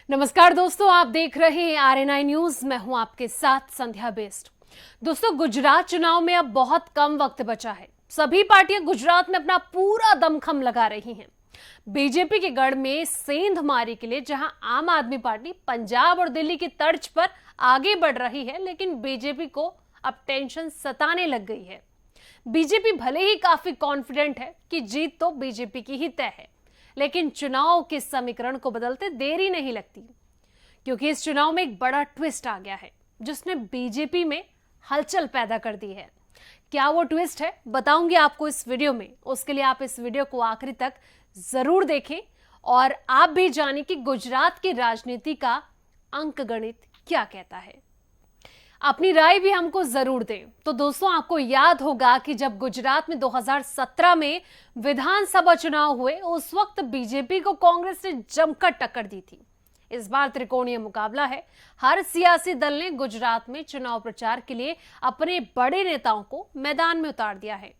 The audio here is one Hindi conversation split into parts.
नमस्कार दोस्तों, आप देख रहे हैं RNI न्यूज। मैं हूं आपके साथ संध्या बेस्ट। दोस्तों, गुजरात चुनाव में अब बहुत कम वक्त बचा है। सभी पार्टियां गुजरात में अपना पूरा दमखम लगा रही हैं। बीजेपी के गढ़ में सेंधमारी के लिए जहां आम आदमी पार्टी पंजाब और दिल्ली की तर्ज पर आगे बढ़ रही है, लेकिन बीजेपी को अब टेंशन सताने लग गई है। बीजेपी भले ही काफी कॉन्फिडेंट है कि जीत तो बीजेपी की ही तय है, लेकिन चुनाव के समीकरण को बदलते देरी नहीं लगती, क्योंकि इस चुनाव में एक बड़ा ट्विस्ट आ गया है जिसने बीजेपी में हलचल पैदा कर दी है। क्या वो ट्विस्ट है, बताऊंगी आपको इस वीडियो में। उसके लिए आप इस वीडियो को आखिरी तक जरूर देखें और आप भी जानें कि गुजरात की राजनीति का अंकगणित क्या कहता है। अपनी राय भी हमको जरूर दें। तो दोस्तों, आपको याद होगा कि जब गुजरात में 2017 में विधानसभा चुनाव हुए, उस वक्त बीजेपी को कांग्रेस ने जमकर टक्कर दी थी। इस बार त्रिकोणीय मुकाबला है। हर सियासी दल ने गुजरात में चुनाव प्रचार के लिए अपने बड़े नेताओं को मैदान में उतार दिया है।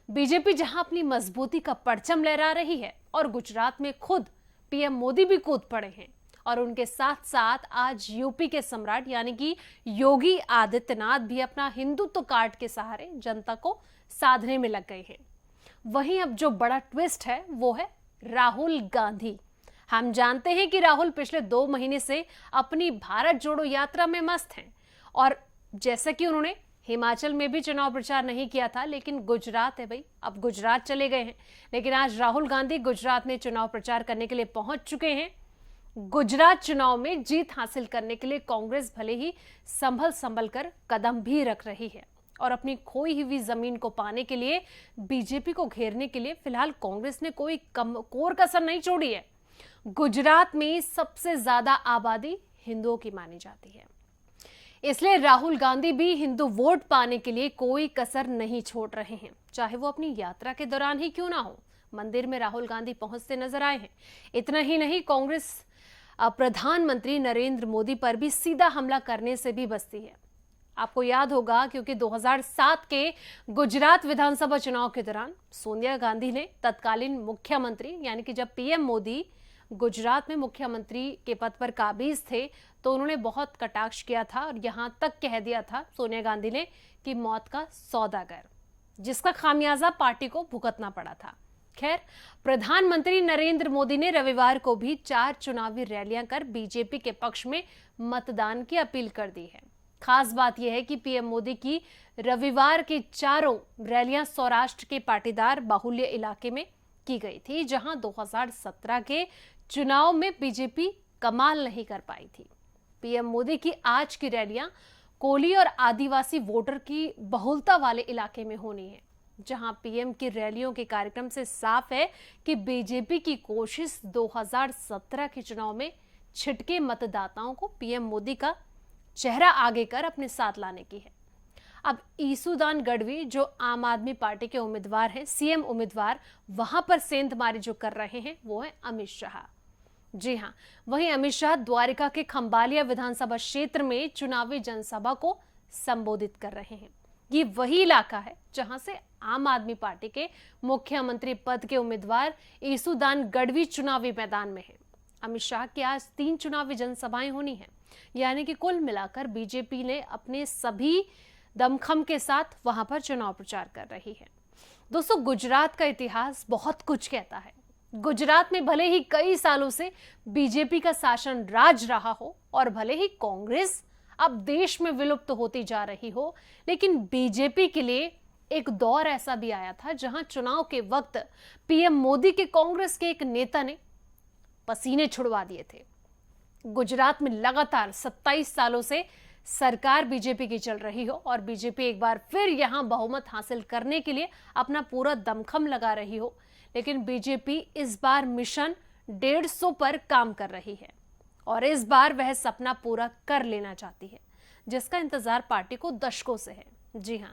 बीजेपी जहां अपनी मजबूती का परचम लहरा रही है और गुजरात में खुद पीएम मोदी भी कूद पड़े हैं, और उनके साथ साथ आज यूपी के सम्राट यानी कि योगी आदित्यनाथ भी अपना हिंदुत्व कार्ड के सहारे जनता को साधने में लग गए हैं। वहीं अब जो बड़ा ट्विस्ट है वो है राहुल गांधी। हम जानते हैं कि राहुल पिछले 2 महीने से अपनी भारत जोड़ो यात्रा में मस्त हैं, और जैसे कि उन्होंने हिमाचल में भी चुनाव प्रचार नहीं किया था, लेकिन गुजरात है भाई, अब गुजरात चले गए हैं। लेकिन आज राहुल गांधी गुजरात में चुनाव प्रचार करने के लिए पहुंच चुके हैं। गुजरात चुनाव में जीत हासिल करने के लिए कांग्रेस भले ही संभल कर कदम भी रख रही है, और अपनी खोई हुई जमीन को पाने के लिए बीजेपी को घेरने के लिए फिलहाल कांग्रेस ने कोई कोर कसर नहीं छोड़ी है। गुजरात में सबसे ज्यादा आबादी हिंदुओं की मानी जाती है, इसलिए राहुल गांधी भी हिंदू वोट पाने के लिए कोई कसर नहीं छोड़ रहे हैं, चाहे वो अपनी यात्रा के दौरान ही क्यों ना हो। मंदिर में राहुल गांधी पहुंचते नजर आए हैं। इतना ही नहीं, कांग्रेस प्रधानमंत्री नरेंद्र मोदी पर भी सीधा हमला करने से भी बचती है। आपको याद होगा, क्योंकि 2007 के गुजरात विधानसभा चुनाव के दौरान सोनिया गांधी ने तत्कालीन मुख्यमंत्री यानी कि जब पीएम मोदी गुजरात में मुख्यमंत्री के पद पर काबिज थे, तो उन्होंने बहुत कटाक्ष किया था और यहां तक कह दिया था सोनिया गांधी ने कि मौत का सौदागर, जिसका खामियाजा पार्टी को भुगतना पड़ा था। खैर, प्रधानमंत्री नरेंद्र मोदी ने रविवार को भी 4 चुनावी रैलियां कर बीजेपी के पक्ष में मतदान की अपील कर दी है। खास बात यह है कि पीएम मोदी की रविवार की चारों रैलियां सौराष्ट्र के पाटीदार बाहुल्य इलाके में की गई थी, जहां 2017 के चुनाव में बीजेपी कमाल नहीं कर पाई थी। पीएम मोदी की आज की रैलियां कोली और आदिवासी वोटर की बहुलता वाले इलाके में होनी है, जहां पीएम की रैलियों के कार्यक्रम से साफ है कि बीजेपी की कोशिश 2017 के चुनाव में छिटके मतदाताओं को पीएम मोदी का चेहरा आगे कर अपने साथ लाने की है। अब ईसूदान गढ़वी जो आम आदमी पार्टी के उम्मीदवार हैं, सीएम उम्मीदवार, वहां पर सेंधमारी जो कर रहे हैं वो है अमित शाह। जी हां, वहीं अमित शाह द्वारिका के खंबालिया विधानसभा क्षेत्र में चुनावी जनसभा को संबोधित कर रहे हैं। ये वही इलाका है जहां से आम आदमी पार्टी के मुख्यमंत्री पद के उम्मीदवार ईसूदान गढ़वी चुनावी मैदान में हैं। अमित शाह की आज 3 चुनावी जनसभाएं होनी है, यानी कि कुल मिलाकर बीजेपी ने अपने सभी दमखम के साथ वहां पर चुनाव प्रचार कर रही है। दोस्तों, गुजरात का इतिहास बहुत कुछ कहता है। गुजरात में भले ही कई सालों से बीजेपी का शासन राज रहा हो और भले ही कांग्रेस अब देश में विलुप्त होती जा रही हो, लेकिन बीजेपी के लिए एक दौर ऐसा भी आया था जहां चुनाव के वक्त पीएम मोदी के कांग्रेस के एक नेता ने पसीने छुड़वा दिए थे। गुजरात में लगातार 27 सालों से सरकार बीजेपी की चल रही हो और बीजेपी एक बार फिर यहां बहुमत हासिल करने के लिए अपना पूरा दमखम लगा रही हो, लेकिन बीजेपी इस बार मिशन 150 पर काम कर रही है और इस बार वह सपना पूरा कर लेना चाहती है, जिसका इंतजार पार्टी को दशकों से है। जी हां,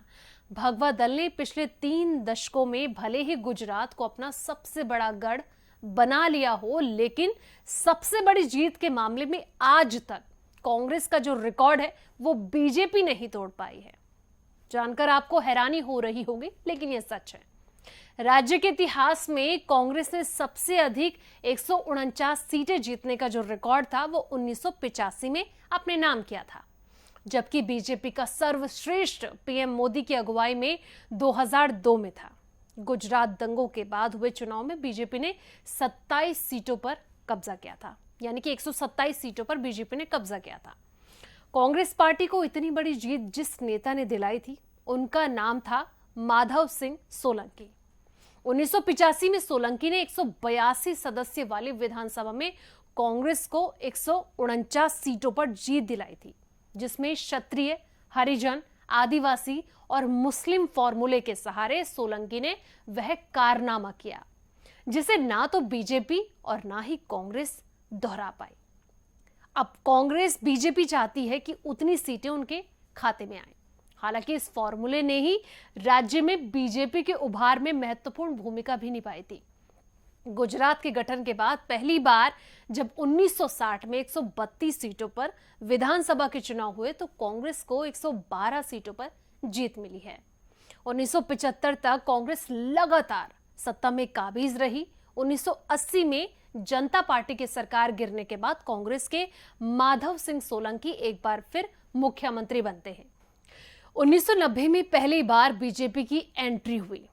भगवा दल ने पिछले 3 दशकों में भले ही गुजरात को अपना सबसे बड़ा गढ़ बना लिया हो, लेकिन सबसे बड़ी जीत के मामले में आज तक कांग्रेस का जो रिकॉर्ड है वो बीजेपी नहीं तोड़ पाई है। जानकर आपको हैरानी हो रही होगी, लेकिन यह सच है। राज्य के इतिहास में कांग्रेस ने सबसे अधिक 149 सीटें जीतने का जो रिकॉर्ड था वो 1985 में अपने नाम किया था, जबकि बीजेपी का सर्वश्रेष्ठ पीएम मोदी की अगुवाई में 2002 में था। गुजरात दंगों के बाद हुए चुनाव में बीजेपी ने 27 सीटों पर कब्जा किया था, यानी कि 127 सीटों पर बीजेपी ने कब्जा किया था। कांग्रेस पार्टी को इतनी बड़ी जीत जिस नेता ने दिलाई थी उनका नाम था माधव सिंह सोलंकी। 1985 में सोलंकी ने 182 सदस्य वाली विधानसभा में कांग्रेस को 149 सीटों पर जीत दिलाई थी, जिसमें क्षत्रिय, हरिजन, आदिवासी और मुस्लिम फॉर्मूले के सहारे सोलंकी ने वह कारनामा किया जिसे ना तो बीजेपी और ना ही कांग्रेस दोहरा पाई। अब कांग्रेस बीजेपी चाहती है कि उतनी सीटें उनके खाते में आए। हालांकि इस फॉर्मूले ने ही राज्य में बीजेपी के उभार में महत्वपूर्ण भूमिका भी निभाई थी। गुजरात के गठन के बाद पहली बार जब 1960 में 132 सीटों पर विधानसभा के चुनाव हुए तो कांग्रेस को 112 सीटों पर जीत मिली है। 1975 तक कांग्रेस लगातार सत्ता में काबिज रही। 1980 में जनता पार्टी की सरकार गिरने के बाद कांग्रेस के माधव सिंह सोलंकी एक बार फिर मुख्यमंत्री बनते हैं। 1990 में पहली बार बीजेपी की एंट्री हुई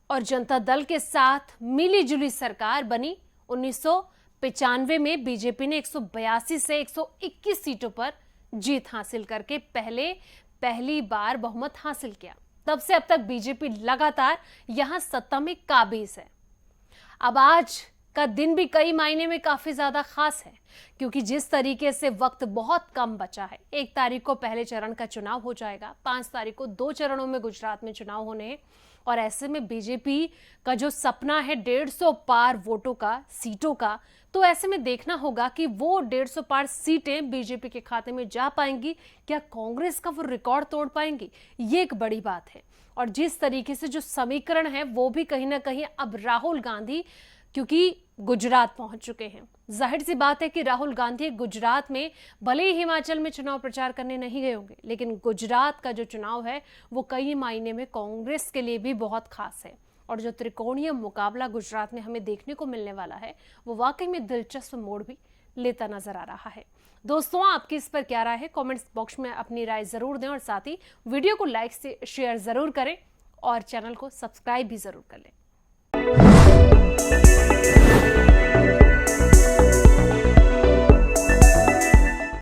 और जनता दल के साथ मिलीजुली सरकार बनी। 1995 में बीजेपी ने 182 से 121 सीटों पर जीत हासिल करके पहली बार बहुमत हासिल किया। तब से अब तक बीजेपी लगातार यहां सत्ता में काबिज है। अब आज का दिन भी कई मायने में काफी ज्यादा खास है, क्योंकि जिस तरीके से वक्त बहुत कम बचा है। 1 तारीख को पहले चरण का चुनाव हो जाएगा, 5 तारीख को 2 चरणों में गुजरात में चुनाव होने हैं और ऐसे में बीजेपी का जो सपना है 150 पार वोटों का, सीटों का, तो ऐसे में देखना होगा कि वो 150 पार सीटें बीजेपी के खाते में जा पाएंगी, क्या कांग्रेस का वो रिकॉर्ड तोड़ पाएंगी, ये एक बड़ी बात है। और जिस तरीके से जो समीकरण है वो भी कहीं ना कहीं अब राहुल गांधी क्योंकि गुजरात पहुंच चुके हैं, जाहिर सी बात है कि राहुल गांधी गुजरात में भले ही हिमाचल में चुनाव प्रचार करने नहीं गए होंगे, लेकिन गुजरात का जो चुनाव है वो कई मायने में कांग्रेस के लिए भी बहुत खास है। और जो त्रिकोणीय मुकाबला गुजरात में हमें देखने को मिलने वाला है वो वाकई में दिलचस्प मोड़ भी लेता नजर आ रहा है। दोस्तों, आपकी इस पर क्या राय है? कमेंट्स बॉक्स में अपनी राय जरूर दें और साथ ही वीडियो को लाइक से शेयर जरूर करें और चैनल को सब्सक्राइब भी जरूर कर लें।